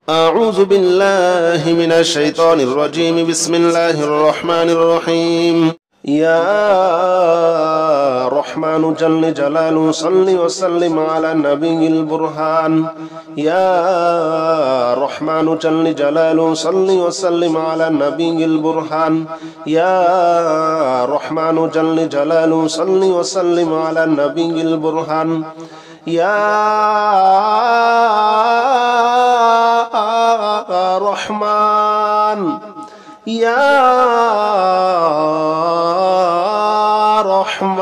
أعوذ بالله من الشيطان الرجيم. بسم الله الرحمن الرحيم. يا رحمن جل جلاله صل وسلم على النبي البرهان. يا رحمن جل جلاله صل وسلم على النبي البرهان. يا رحمن جل جلاله صل وسلم على النبي البرهان. يا رحمن يا رحمن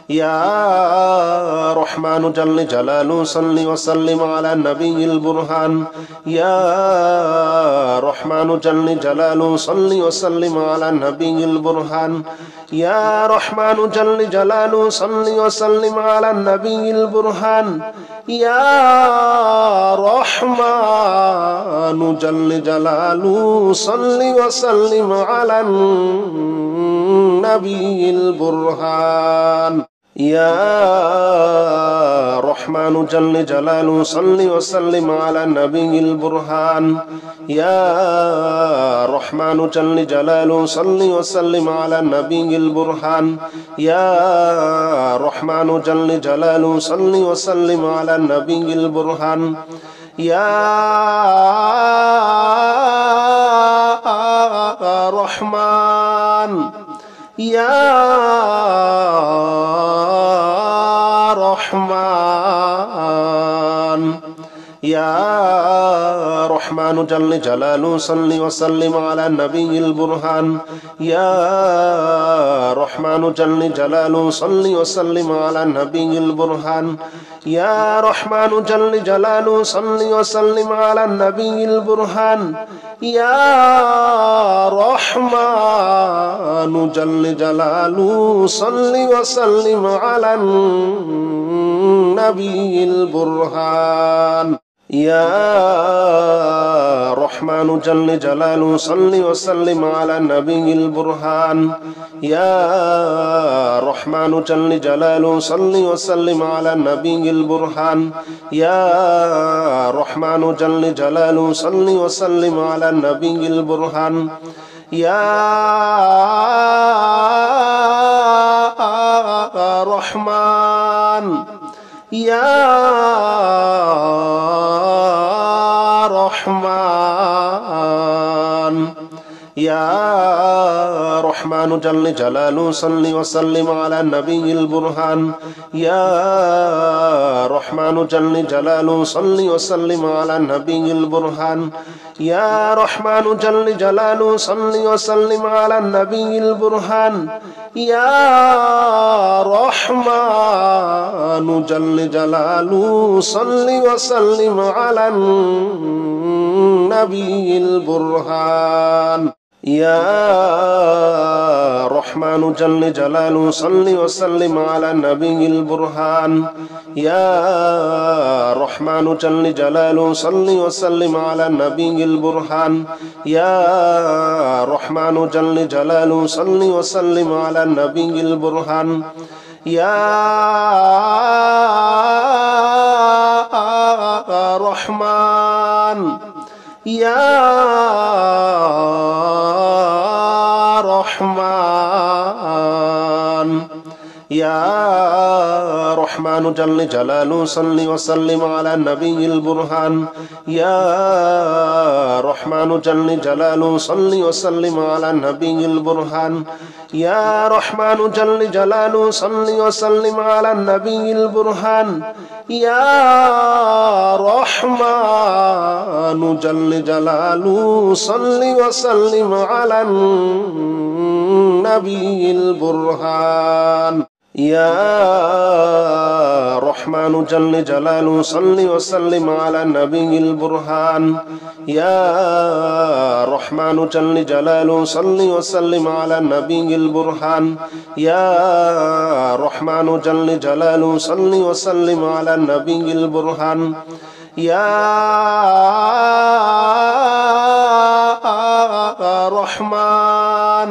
يا رحمن جل جلاله صل وسلم على النبي البرهان. يا رحمن جل جلاله صل وسلم على النبي البرهان. يا رحمن جل جلاله صل وسلم على النبي البرهان. يا رحمن جل جلاله صل وسلم على النبي البرهان. يا رحمن جل جلاله صل وسلم على النبي البرهان. يا رحمن جل جلاله صل وسلم على النبي البرهان. يا رحمن جل جلاله صل وسلم على النبي البرهان. يا رحمن يا رحمن يا رحمن جل جلاله صل وسلم على النبي البرهان. يا رحمن جل جلاله صل وسلم على النبي البرهان. يا رحمن جل جلاله صل وسلم على النبي البرهان. يا رحمن جل جلاله صل وسلم على النبي البرهان. يا رحمن جل جلاله صل وسلم على النبي البرهان. يا رحمن جل جلاله صل وسلم على النبي البرهان. يا رحمن جل جلاله صل وسلم على النبي البرهان. يا رحمن يا رحمن يا رحمن جل جلاله صل وسلم على النبي البرهان. يا رحمن جل جلاله صل وسلم على النبي البرهان. يا رحمن جل جلاله صل وسلم على النبي البرهان. يا رحمن جل جلاله صل وسلم على النبي البرهان. يا رحمن جل جلاله صل وسلم على النبي البرهان. يا رحمن جل جلاله صل وسلم على النبي البرهان. يا رحمن جل جلاله صل وسلم على النبي البرهان. يا رحمن يا رحمن يا رحمن جل جلاله صل وسلم على النبي البرهان. يا رحمن جل جلاله صل وسلم على النبي البرهان. يا رحمن جل جلاله صل وسلم على النبي البرهان. يا رحمن جل جلاله صل وسلم على النبي البرهان. يا رحمن جل جلاله صل وسلم على النبي البرهان. يا رحمن جل جلاله صل وسلم على النبي البرهان. يا رحمن جل جلاله صل وسلم على النبي البرهان. يا رحمن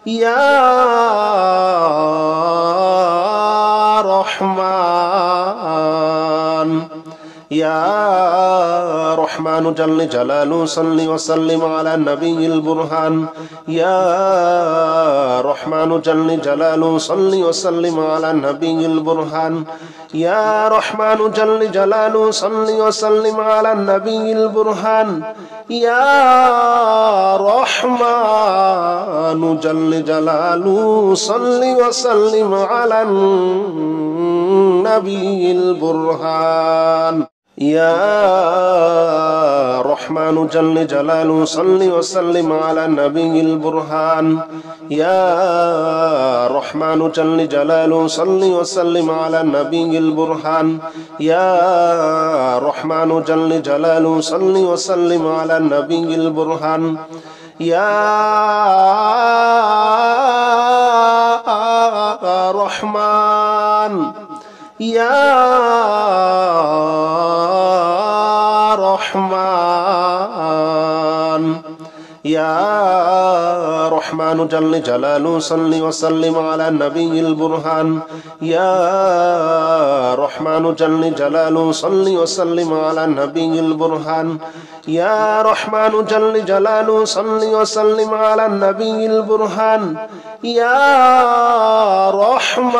يا رحمن يا يا رحمن جل جلاله صل وسلم على النبي البرهان يا رحمن جل جلاله صل وسلم على النبي البرهان يا رحمن جل جلاله صل وسلم على النبي البرهان يا رحمن جل جلاله صل وسلم على النبي البرهان يا رحمن جل جلاله صل وسلم على النبي البرهان يا رحمن جل جلاله صل وسلم على النبي البرهان يا رحمن جل جلاله صل وسلم على النبي البرهان يا رحمن يا رحمن يا رحمن جل جلاله صل وسلم على النبي البرهان يا رحمن جل جلاله صل وسلم على النبي البرهان يا رحمن جل جلاله صل وسلم على النبي البرهان يا رحمن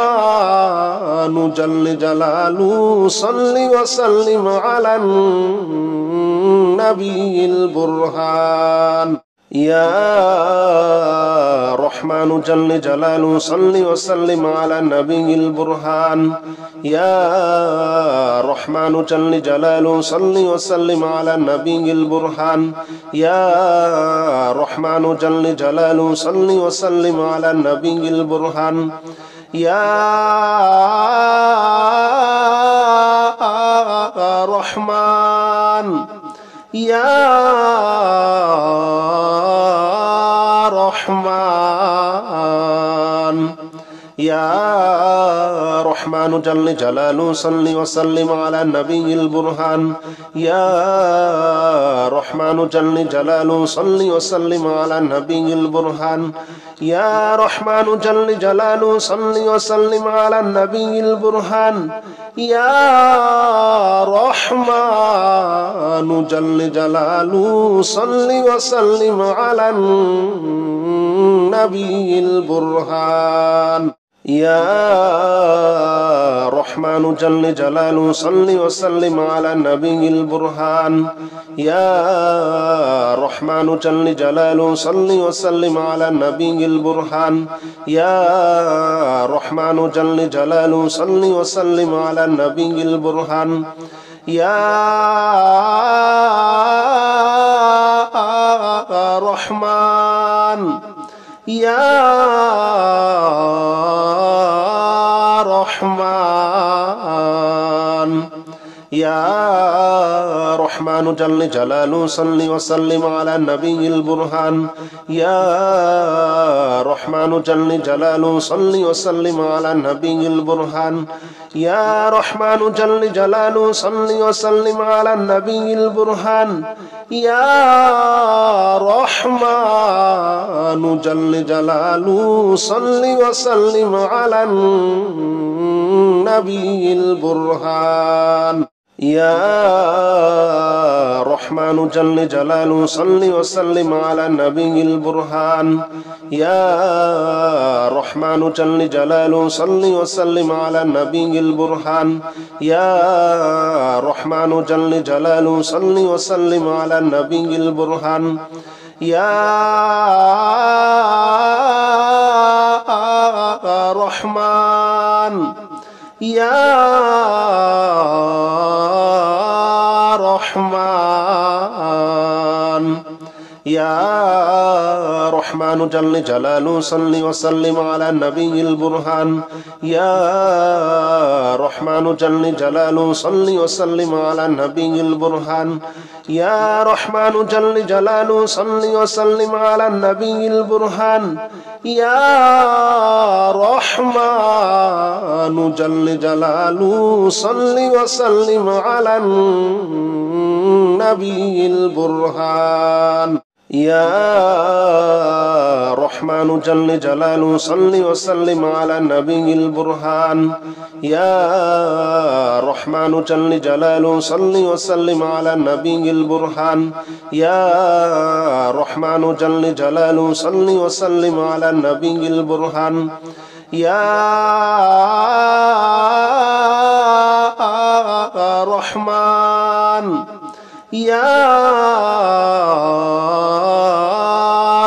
جل جلاله صل وسلم على النبي البرهان يا رحمن جل جلاله صل وسلم على النبي البرهان يا رحمن جل جلاله صل وسلم على النبي البرهان يا رحمن جل جلاله صل وسلم على النبي البرهان يا رحمن يا رحمن يا رحمن جل جلاله صل وسلم على النبي البرهان يا رحمن جل جلاله صل وسلم على النبي البرهان يا رحمن جل جلاله صل وسلم على النبي البرهان يا رحمن جل جلاله صل وسلم على النبي البرهان يا رحمن جل جلاله صل وسلم على النبي البرهان يا رحمن جل جلاله صل وسلم على النبي البرهان يا رحمن جل جلاله صل وسلم على النبي البرهان يا رحمن يا رحمن يا رحمن جل جلاله صل وسلم على النبي البرهان يا رحمن جل جلاله صل وسلم على النبي البرهان يا رحمن جل جلاله صل وسلم على النبي البرهان يا رحمن جل جلاله صل وسلم على النبي البرهان يا رحمن جل جلاله صل وسلم على النبي البرهان يا رحمن جل جلاله صل وسلم على النبي البرهان يا رحمن جل جلاله صل وسلم على النبي البرهان يا رحمن يا رحمن يا رحمن جل جلاله صل وسلم على النبي البرهان يا رحمن جل جلاله صل وسلم على النبي البرهان يا رحمن جل جلاله صل وسلم على النبي البرهان يا رحمن جل جلاله صل وسلم على النبي البرهان يا رحمن جل جلاله صل وسلم على النبي البرهان يا رحمن جل جلاله صل وسلم على النبي البرهان يا رحمن جل جلاله صل وسلم على النبي البرهان يا رحمن يا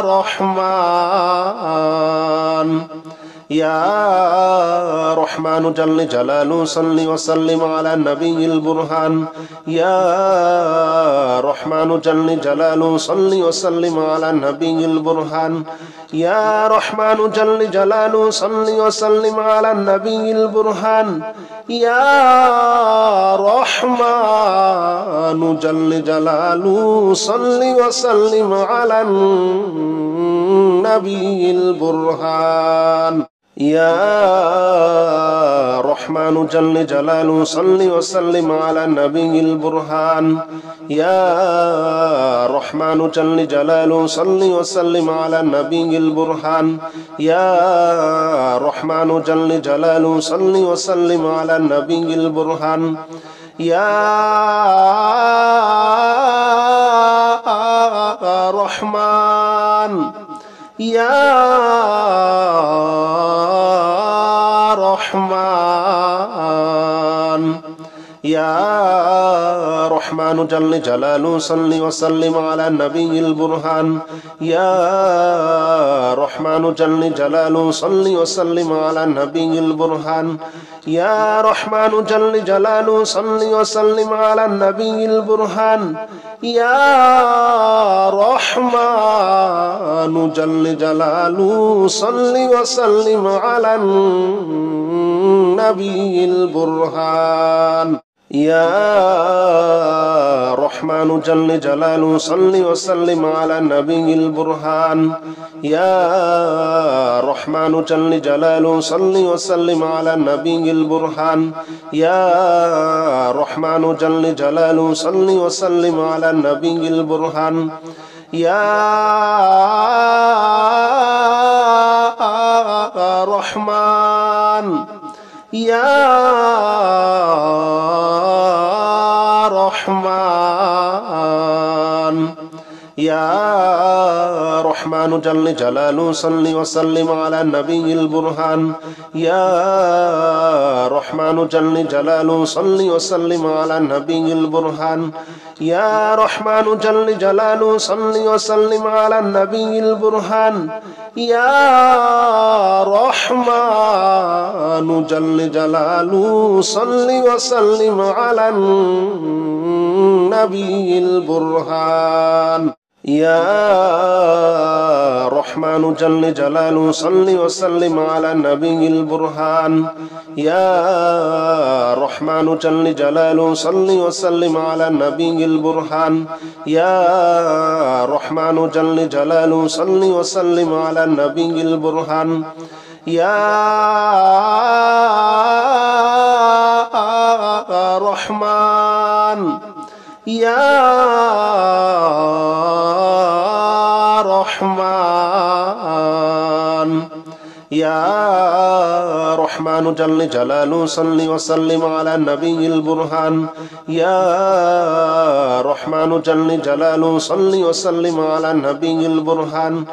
رحمن يا رحمن جل جلاله صل وسلم على النبي البرهان يا رحمن جل جلاله صل وسلم على النبي البرهان يا رحمن جل جلاله صل وسلم على النبي البرهان يا رحمن جل جلاله صل وسلم على النبي البرهان يا رحمن جل جلاله صل وسلم على النبي البرهان يا رحمن جل جلاله صل وسلم على النبي البرهان يا رحمن جل جلاله صل وسلم على النبي البرهان يا رحمن يا رحمن يا رحمن جل جلاله صل وسلم على النبي البرهان يا رحمن جل جلاله صل وسلم على النبي البرهان يا رحمن جل جلاله صل وسلم على النبي البرهان يا رحمن جل جلاله صل وسلم على النبي البرهان يا رحمن جل جلاله صل وسلم على النبي البرهان يا رحمن جل جلاله صل وسلم على النبي البرهان يا رحمن جل جلاله صل وسلم على النبي البرهان يا رحمن يا رحمن يا رحمن جل جلاله صل وسلم على النبي البرهان يا رحمن جل جلاله صل وسلم على النبي البرهان يا رحمن جل جلاله صل وسلم على النبي البرهان يا رحمن جل جلاله صل وسلم على النبي البرهان يا رحمن جل جلاله صل وسلم على النبي البرهان يا رحمن جل جلاله صل وسلم على النبي البرهان يا رحمن جل جلاله صل وسلم على النبي البرهان يا رحمن يا رحمن يا رحمن جل جلاله صل وسلم على النبي البرهان يا رحمن جل جلاله صل وسلم على النبي البرهان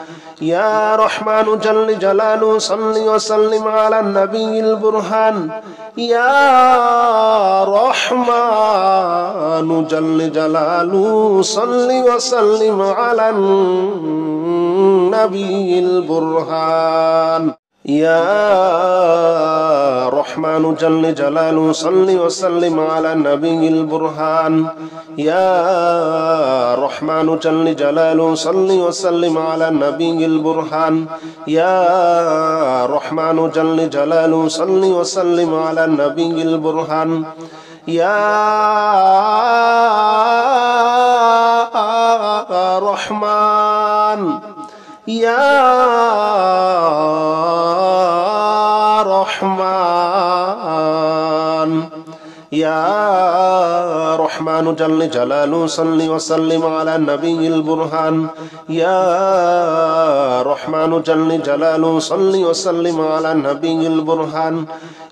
يا رحمن جل جلاله صل وسلم على النبي البرهان يا رحمن جل جلاله صل وسلم على النبي البرهان يا رحمن جل جلاله صل وسلم على النبي البرهان يا رحمن جل جلاله صل وسلم على النبي البرهان يا رحمن جل جلاله صل وسلم على النبي البرهان يا رحمن يا رحمن يا رحمن رحمن جل جلاله صل وسلم على النبي البرهان يا رحمن جل جلاله صل وسلم على النبي البرهان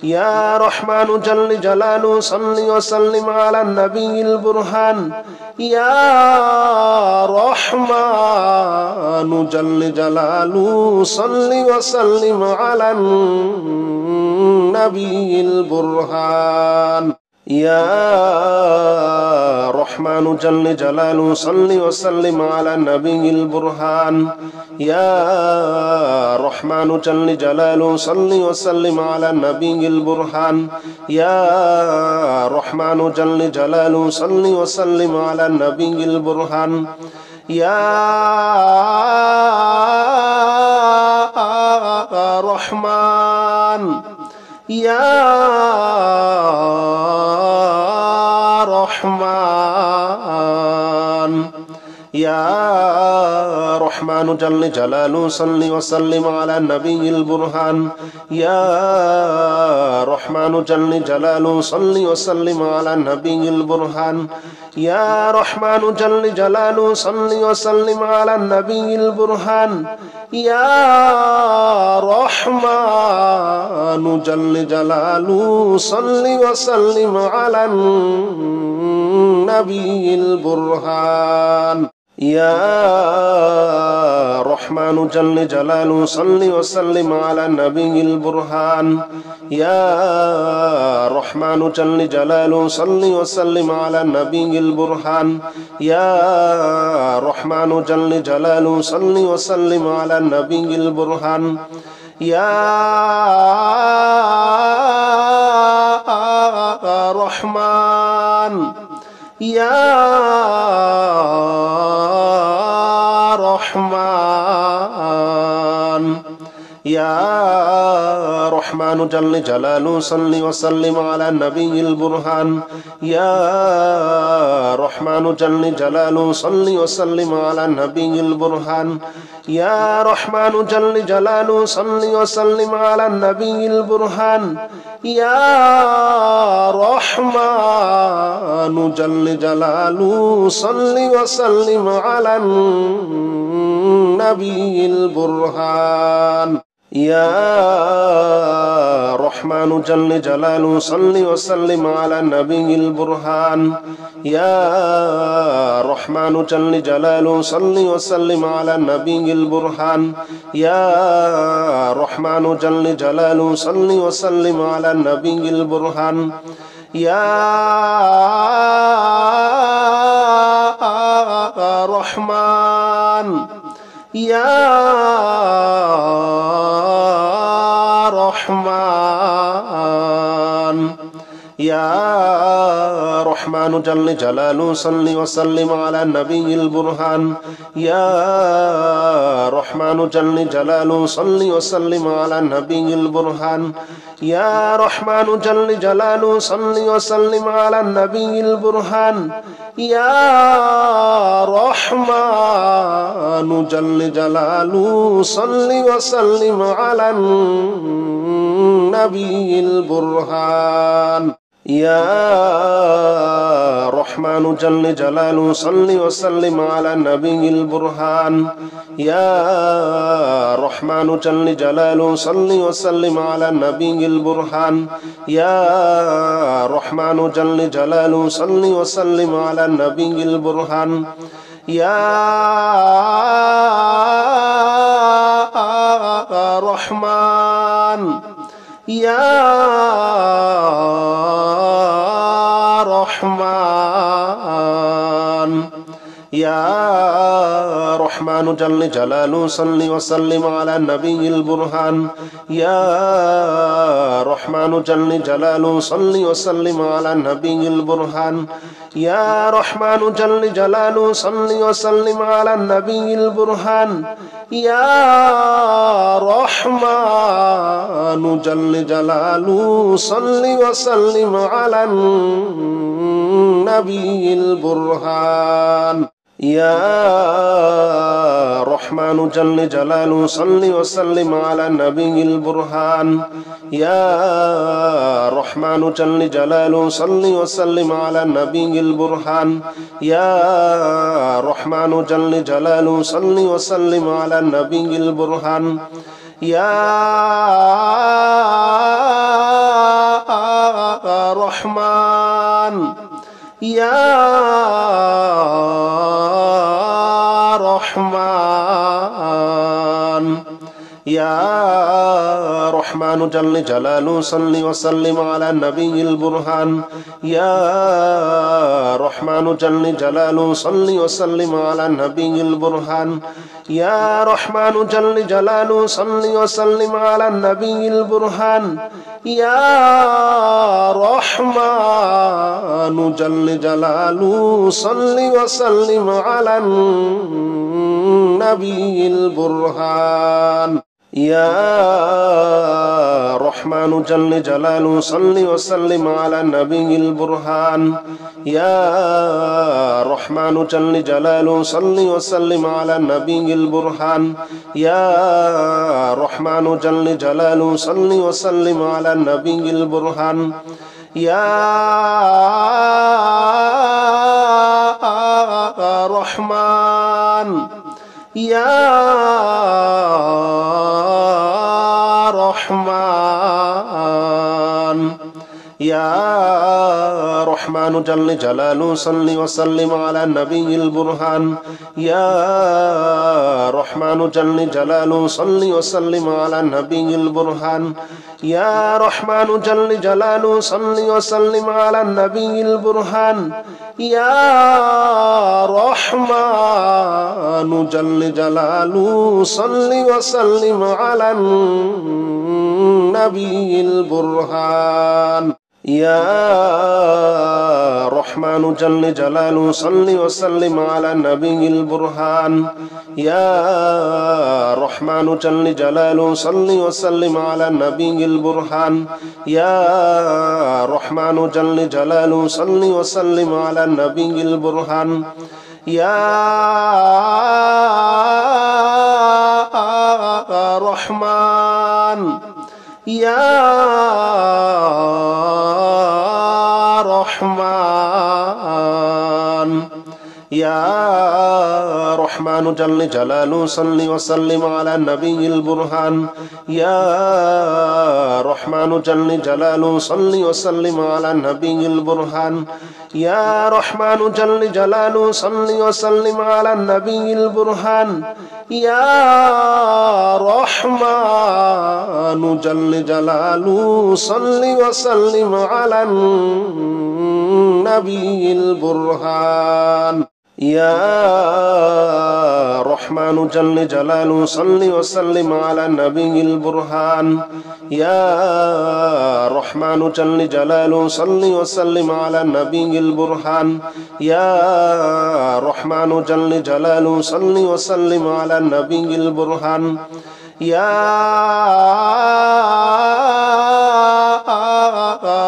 يا رحمن جل جلاله صل وسلم على النبي البرهان يا رحمن جل جلاله صل وسلم على النبي البرهان يا رحمن جل جلاله صل وسلم على النبي البرهان يا رحمن جل جلاله صل وسلم على النبي البرهان يا رحمن جل جلاله صل وسلم على النبي البرهان يا رحمن يا رحمن يا رحمن جل جلاله صل وسلم على النبي البرهان يا رحمن جل جلاله صل وسلم على النبي البرهان يا رحمن جل جلاله صل وسلم على النبي البرهان يا رحمن جل جلاله صل وسلم على النبي البرهان يا رحمن جل جلاله صل وسلم على النبي البرهان يا رحمن جل جلاله صل وسلم على النبي البرهان يا رحمن جل جلاله صل وسلم على النبي البرهان يا رحمن يا رحمن يا رحمن جل جلاله صل وسلم على النبي البرهان يا رحمن جل جلاله صل وسلم على النبي البرهان يا رحمن جل جلاله صل وسلم على النبي البرهان يا رحمن جل جلاله صل وسلم على النبي البرهان يا رحمن جل جلاله صل وسلم على النبي البرهان يا رحمن جل جلاله صل وسلم على النبي البرهان يا رحمن جل جلاله صل وسلم على النبي البرهان يا رحمن يا رحمن يا رحمن جل جلاله صل وسلم على النبي البرهان يا رحمن جل جلاله صل وسلم على النبي البرهان يا رحمن جل جلاله صل وسلم على النبي البرهان يا رحمن جل جلاله صل وسلم على النبي البرهان يا رحمن جل جلاله صل وسلم على النبي البرهان يا رحمن جل جلاله صل وسلم على النبي البرهان يا رحمن جل جلاله صل وسلم على النبي البرهان يا رحمن يا رحمن يا رحمن جل جلاله صل وسلم على النبي البرهان يا رحمن جل جلاله صل وسلم على النبي البرهان يا رحمن جل جلاله صل وسلم على النبي البرهان يا رحمن جل جلاله صل وسلم على النبي البرهان يا رحمن جل جلاله صل وسلم على النبي البرهان يا رحمن جل جلاله صل وسلم على النبي البرهان يا رحمن جل جلاله صل وسلم على النبي البرهان يا رحمن يا رحمن يا رحمن جل جلاله صل وسلم على النبي البرهان يا رحمن جل جلاله صل وسلم على النبي البرهان يا رحمن جل جلاله صل وسلم على النبي البرهان يا رحمن جل جلاله صل وسلم على النبي البرهان يا رحمن جل جلاله صل وسلم على النبي البرهان يا رحمن جل جلاله صل وسلم على النبي البرهان يا رحمن جل جلاله صل وسلم على النبي البرهان يا رحمن يا رحمن يا رحمن جل جلاله صل وسلم على النبي البرهان يا رحمن جل جلاله صل وسلم على النبي البرهان يا رحمن جل جلاله صل وسلم على النبي البرهان يا رحمن جل جلاله صل وسلم على النبي البرهان يا رحمن جل جلاله صل وسلم على النبي البرهان يا رحمن جل جلاله صل وسلم على النبي البرهان يا رحمن جل جلاله صل وسلم على النبي البرهان يا رحمن يا رحمن يا رحمن جل جلاله صل وسلم على النبي البرهان يا رحمن جل جلاله صل وسلم على النبي البرهان يا رحمن جل جلاله صل وسلم على النبي البرهان يا رحمن جل جلاله صل وسلم على النبي البرهان يا رحمن جل جلاله صل وسلم على النبي البرهان يا رحمن جل جلاله صل وسلم على النبي البرهان يا رحمن جل جلاله صل وسلم على النبي البرهان يا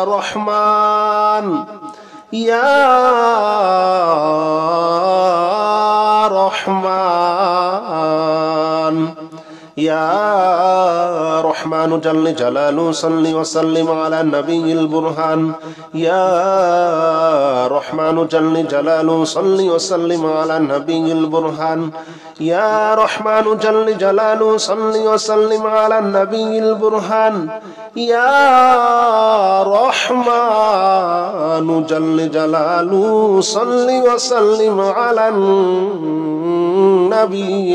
رحمن يا رحمن يا رحمن جل جلاله صل وسلم على النبي البرهان يا رحمن جل جلاله صل وسلم على النبي البرهان يا رحمن جل جلاله صل وسلم على النبي البرهان يا رحمن جل جلاله صل وسلم على النبي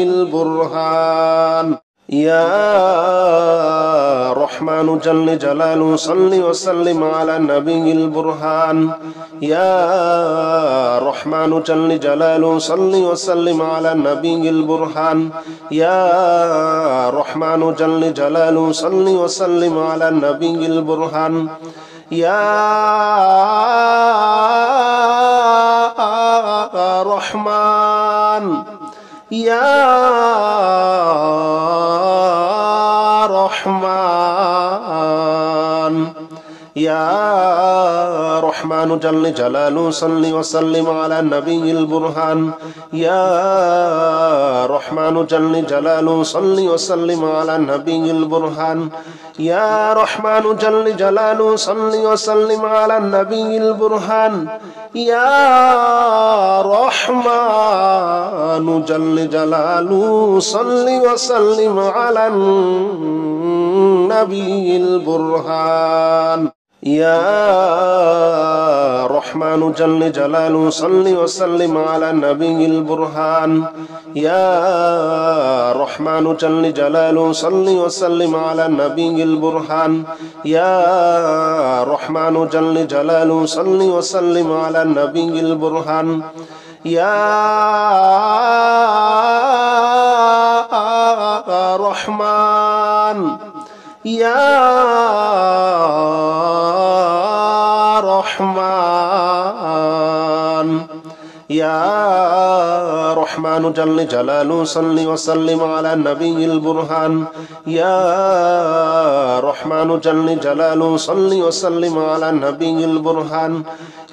البرهان يا رحمن جل جلاله صل وسلم على النبي البرهان يا رحمن جل جلاله صل وسلم على النبي البرهان يا رحمن جل جلاله صل وسلم على النبي البرهان يا رحمن يا رحمن يا رحمن جل جلاله صل وسلم على النبي البرهان يا رحمن جل جلاله صل وسلم على النبي البرهان يا رحمن جل جلاله صل وسلم على النبي البرهان يا رحمن جل جلاله صل وسلم على النبي البرهان يا رحمن جل جلاله صل وسلم على النبي البرهان يا رحمن جل جلاله صل وسلم على النبي البرهان يا رحمن جل جلاله صل وسلم على النبي البرهان يا رحمن يا رحمن يا رحمن جل جلاله صل وسلم على النبي البرهان يا رحمن جل جلاله صل وسلم على النبي البرهان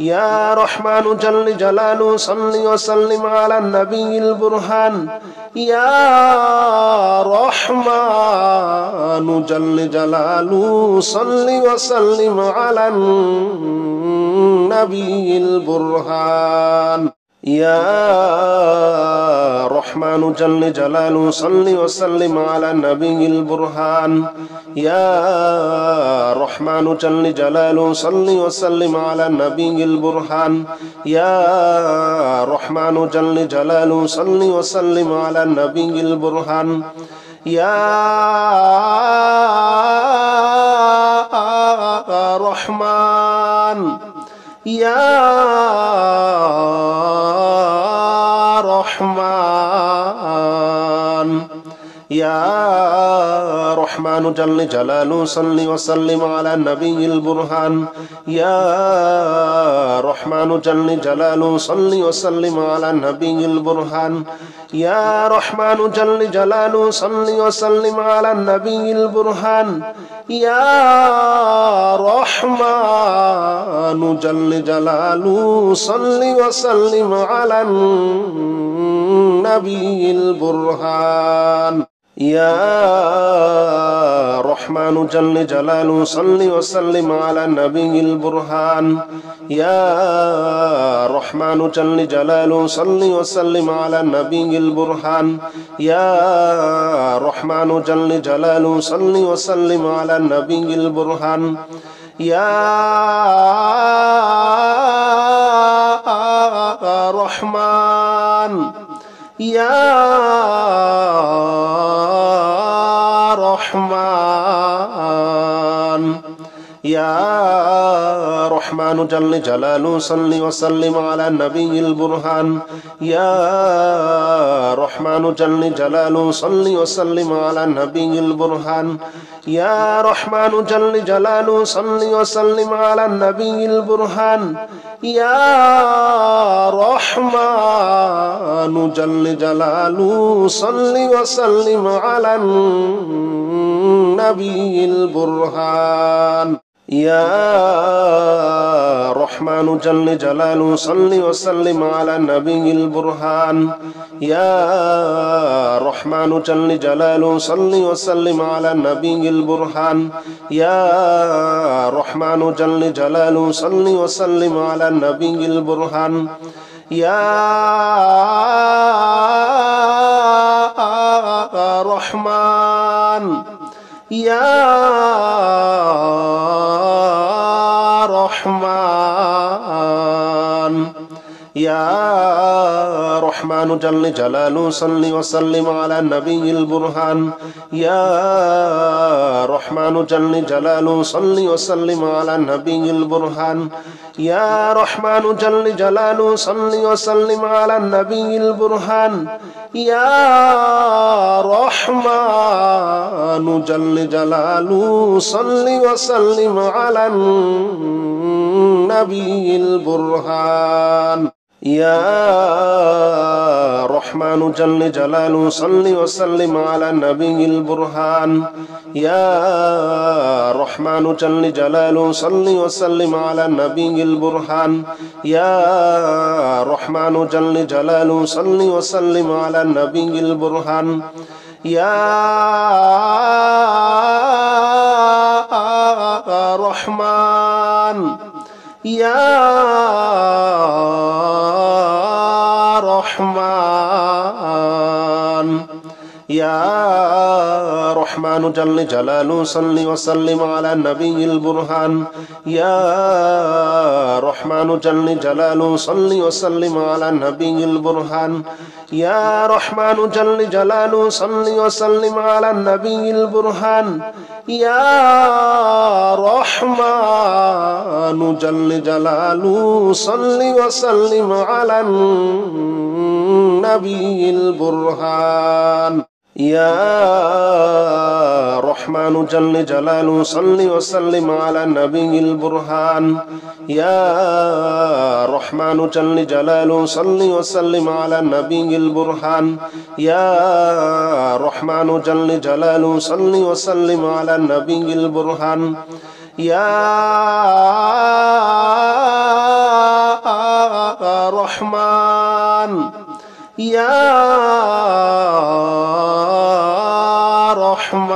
يا رحمن جل جلاله صل وسلم على النبي البرهان يا رحمن جل جلاله صل وسلم على النبي البرهان يا رحمن جل جلاله صل وسلم على النبي البرهان يا رحمن جل جلاله صل وسلم على النبي البرهان يا رحمن جل جلاله صل وسلم على النبي البرهان يا رحمن يا رحمن يا رحمن جل جلاله صل وسلم على النبي البرهان يا رحمن جل جلاله صل وسلم على النبي البرهان يا رحمن جل جلاله صل وسلم على النبي البرهان يا رحمن جل جلاله صل وسلم على النبي البرهان يا رحمن جل جلاله صل وسلم على النبي البرهان يا رحمن جل جلاله صل وسلم على النبي البرهان يا رحمن جل جلاله صل وسلم على النبي البرهان يا رحمن يا رحمن يا رحمن جل جلاله صل وسلم على النبي البرهان يا رحمن جل جلاله صل وسلم على النبي البرهان يا رحمن جل جلاله صل وسلم على النبي البرهان يا رحمن جل جلاله صل وسلم على النبي البرهان يا رحمن جل جلاله صل وسلم على النبي البرهان يا رحمن جل جلاله صل وسلم على النبي البرهان يا رحمن جل جلاله صل وسلم على النبي البرهان يا رحمن يا رحمن يا رحمن جل جلاله صل وسلم على النبي البرهان يا رحمن جل جلاله صل وسلم على النبي البرهان يا رحمن جل جلاله صل وسلم على النبي البرهان يا رحمن جل جلاله صل وسلم على النبي البرهان يا رحمن جل جلاله صل وسلم على النبي البرهان يا رحمن جل جلاله صل وسلم على النبي البرهان يا رحمن جل جلاله صل وسلم على النبي البرهان يا رحمن يا رحمن يا رحمن جل جلاله صل وسلم على النبي البرهان يا رحمن جل جلاله صل وسلم على النبي البرهان يا رحمن جل جلاله صل وسلم على النبي البرهان يا رحمن جل جلاله صل وسلم على النبي البرهان يا رحمن جل جلاله صل وسلم على النبي البرهان يا رحمن جل جلاله صل وسلم على النبي البرهان يا رحمن جل جلاله صل وسلم على النبي البرهان يا رحمن يا رحمن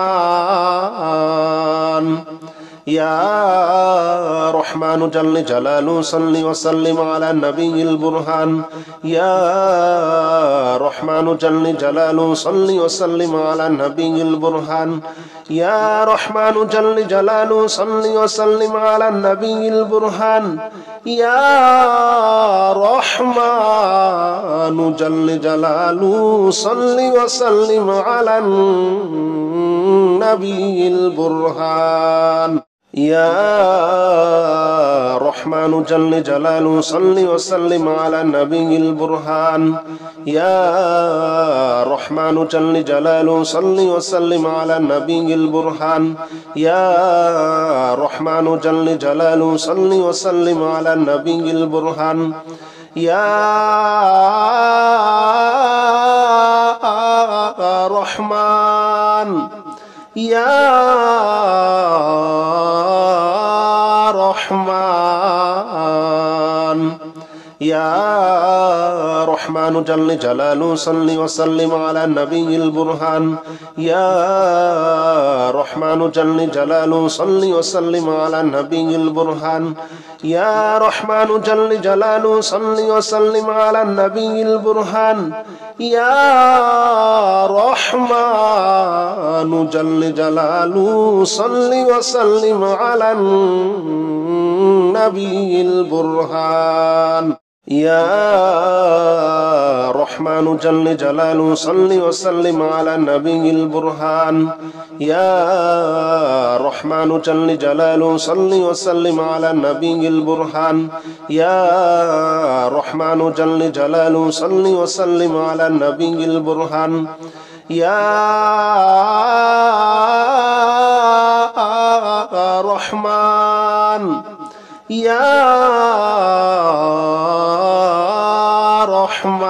يا رحمن جل جلاله صل وسلم على النبي البرهان يا رحمن جل جلاله صل وسلم على النبي البرهان يا رحمن جل جلاله صل وسلم على النبي البرهان يا رحمن جل جلاله صل وسلم على النبي البرهان يا رحمن جل جلاله صل وسلم على النبي البرهان يا رحمن جل جلاله صل وسلم على النبي البرهان يا رحمن جل جلاله صل وسلم على النبي البرهان يا رحمن يا رحمن يا رحمن جل جلاله صل وسلم على النبي البرهان يا رحمن جل جلاله صل وسلم على النبي البرهان يا رحمن جل جلاله صل وسلم على النبي البرهان يا رحمن جل جلاله صل وسلم على النبي البرهان يا رحمن جل جلاله صل وسلم على النبي البرهان يا رحمن جل جلاله صل وسلم على النبي البرهان يا رحمن جل جلاله صل وسلم على النبي البرهان يا رحمن يا رحمن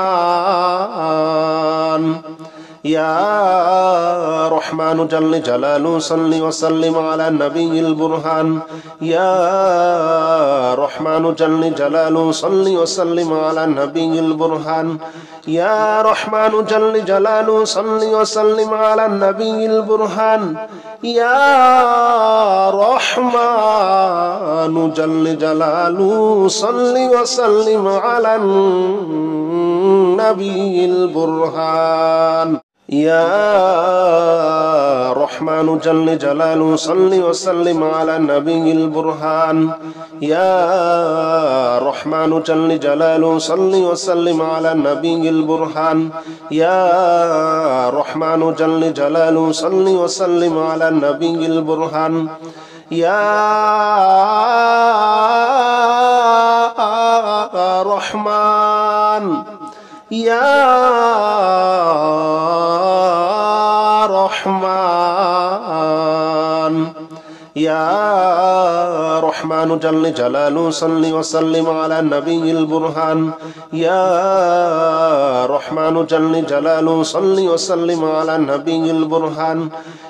يا رحمن جل جلاله صل وسلم على النبي البرهان يا رحمن جل جلاله صل وسلم على النبي البرهان يا رحمن جل جلاله صل وسلم على النبي البرهان يا رحمن جل جلاله صل وسلم على النبي البرهان يا رحمن جل جلاله صل وسلم على النبي البرهان يا رحمن جل جلاله صل وسلم على النبي البرهان يا رحمن جل جلاله صل وسلم على النبي البرهان يا رحمن يا رحمن يا رحمن جل جلاله صل وسلم على النبي البرهان يا رحمن جل جلاله صل وسلم على النبي البرهان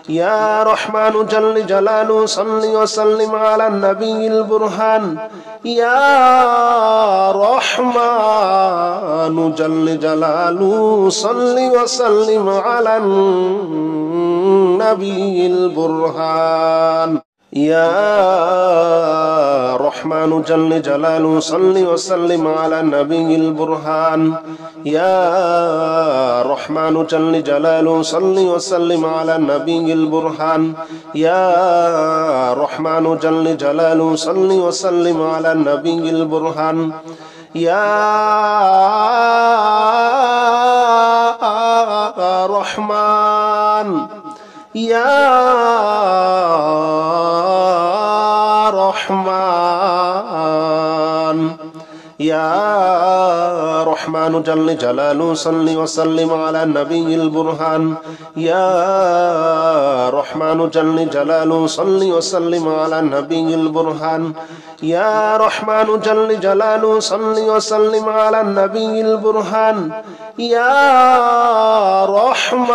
يا رحمن جل جلاله صل وسلم على النبي البرهان يا رحمن جل جلاله صل وسلم على النبي البرهان يا رحمن جل جلاله صل وسلم على النبي البرهان يا رحمن جل جلاله صل وسلم على النبي البرهان يا رحمن جل جلاله صل وسلم على النبي البرهان يا رحمن يا رحمن يا رحمن جل جلاله صل وسلم على النبي البرهان يا رحمن جل جلاله صل وسلم على النبي البرهان يا رحمن جل جلاله صل وسلم على النبي البرهان يا رحمن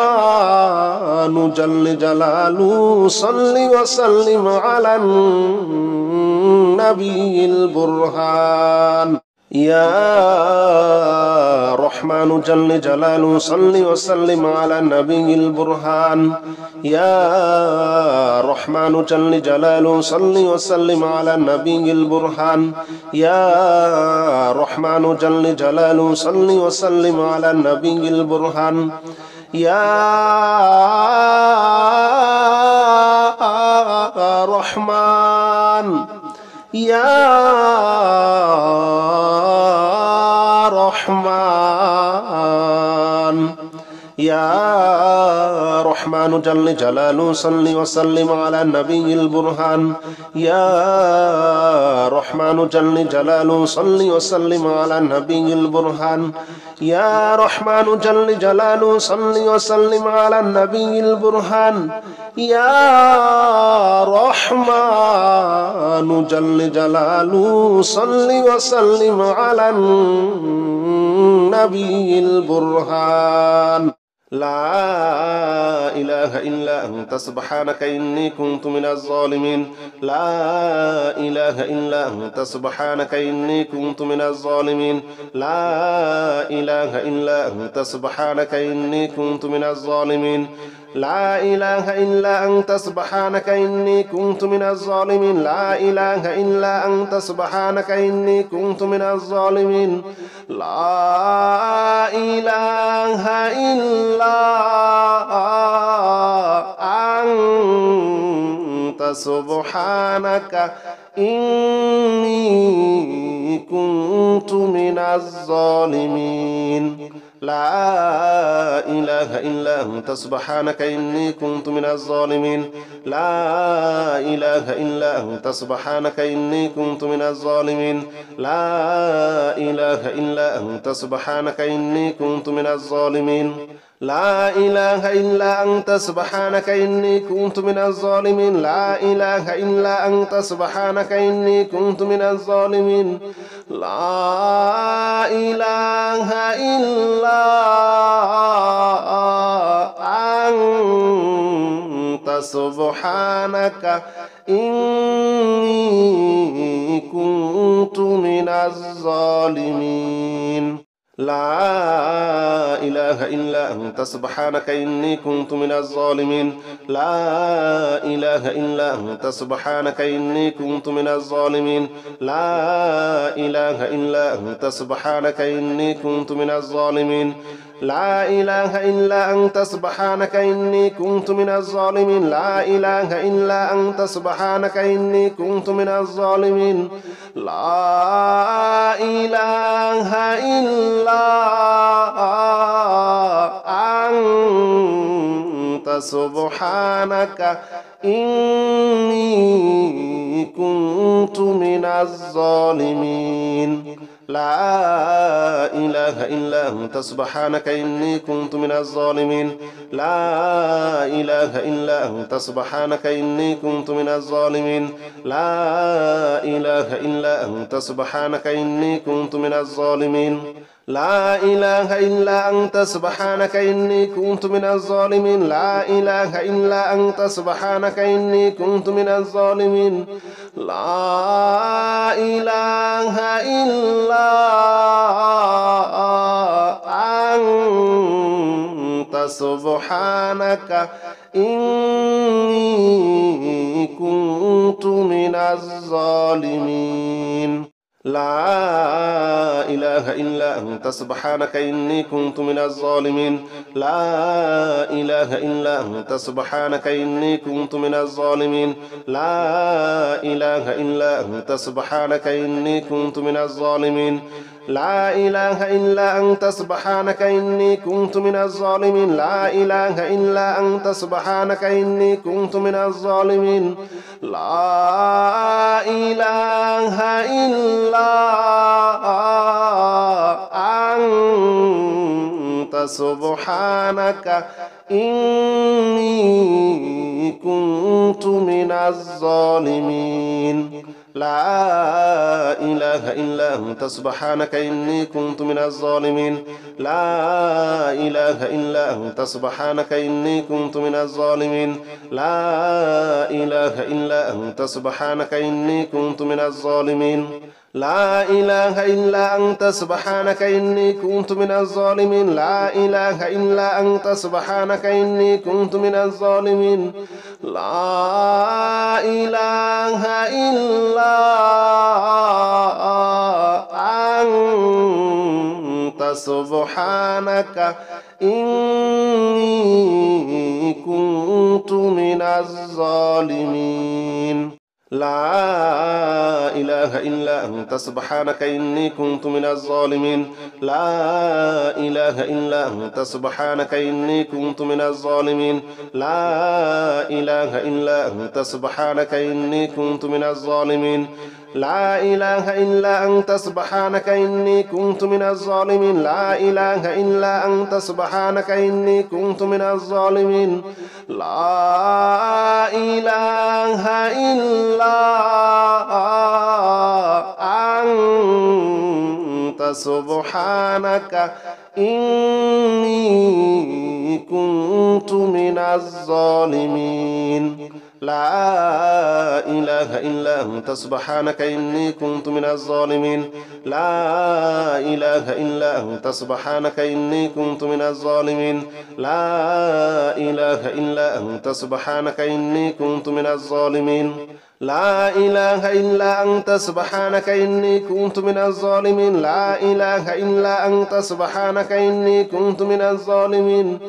جل جلاله صل وسلم على النبي البرهان يا رحمن جل جلاله صل وسلم على النبي البرهان يا رحمن جل جلاله صل وسلم على النبي البرهان يا رحمن جل جلاله صل وسلم على النبي البرهان يا رحمن يا رحمن يا رحمن جل جلاله صل وسلم على النبي البرهان يا رحمن جل جلاله صل وسلم على النبي البرهان يا رحمن جل جلاله صل وسلم على النبي البرهان يا رحمن جل جلاله صل وسلم على النبي البرهان لا إله إلا أنت سبحانك إني كنت من الظالمين لا إله إلا أنت سبحانك إني كنت من الظالمين لا إله إلا أنت سبحانك إني كنت من الظالمين لا إله إلا أنت سبحانك إني كنت من الظالمين لا إله إلا أنت سبحانك إني كنت من الظالمين لا إله إلا أنت سبحانك إني كنت من الظالمين لا إله إلا أنت سبحانك إني كنت من الظالمين لا إله إلا أنت سبحانك إني كنت من الظالمين لا إله إلا أنت سبحانك إني كنت من الظالمين لا إله إلا أنت سبحانك إني كنت من الظالمين لا إله إلا أنت سبحانك إني كنت من الظالمين لا إله إلا أنت سبحانك إني كنت من الظالمين لا إله إلا أنت سبحانك إني كنت من الظالمين لا إله إلا أنت سبحانك إني كنت من الظالمين لا إله إلا أنت سبحانك إني كنت من الظالمين لا إله إلا أنت سبحانك إني كنت من الظالمين لا إله إلا أنت سبحانك إني كنت من الظالمين لا إله إلا أنت سبحانك إني كنت من الظالمين لا إله إلا أنت سبحانك إني كنت من الظالمين لا إله إلا أنت سبحانك إني كنت من الظالمين لا إله إلا أنت سبحانك إني كنت من الظالمين لا إله إلا أنت سبحانك إني كنت من الظالمين لا إله إلا أنت سبحانك إني كنت من الظالمين لا إله إلا أنت سبحانك إني كنت من الظالمين لا إله إلا أنت سبحانك إني كنت من الظالمين لا إله إلا أنت سبحانك إني كنت من الظالمين لا إله إلا أنت سبحانك إني كنت من الظالمين لا إله إلا أنت سبحانك إني كنت من الظالمين لا إله إلا أنت سبحانك إني كنت من الظالمين لا إله إلا أنت سبحانك إني كنت من الظالمين لا إله إلا أنت سبحانك إني كنت من الظالمين لا إله إلا أنت سبحانك إني كنت من الظالمين لا إله إلا أنت سبحانك إني كنت من الظالمين لا إله إلا أنت سبحانك إني كنت من الظالمين لا إله إلا أنت سبحانك إني كنت من الظالمين لا إله إلا أنت سبحانك إني كنت من الظالمين لا إله إلا أنت سبحانك إني كنت من الظالمين لا إله إلا أنت سبحانك إني كنت من الظالمين لا إله إلا أنت سبحانك إني كنت من الظالمين لا إله إلا أنت سبحانك إني كنت من الظالمين لا إله إلا أنت سبحانك إني كنت من الظالمين لا إله إلا أنت سبحانك إني كنت من الظالمين لا إله إلا أنت سبحانك إني كنت من الظالمين لا إله إلا أنت سبحانك إني كنت من الظالمين لا إله إلا أنت سبحانك إني كنت من الظالمين لا إله إلا أنت سبحانك إني كنت من الظالمين لا إله إلا أنت سبحانك إني كنت من الظالمين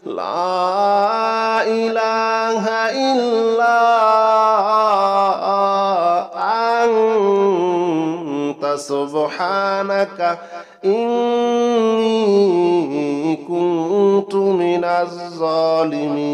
لا إله إلا أنت سبحانك إني كنت من الظالمين.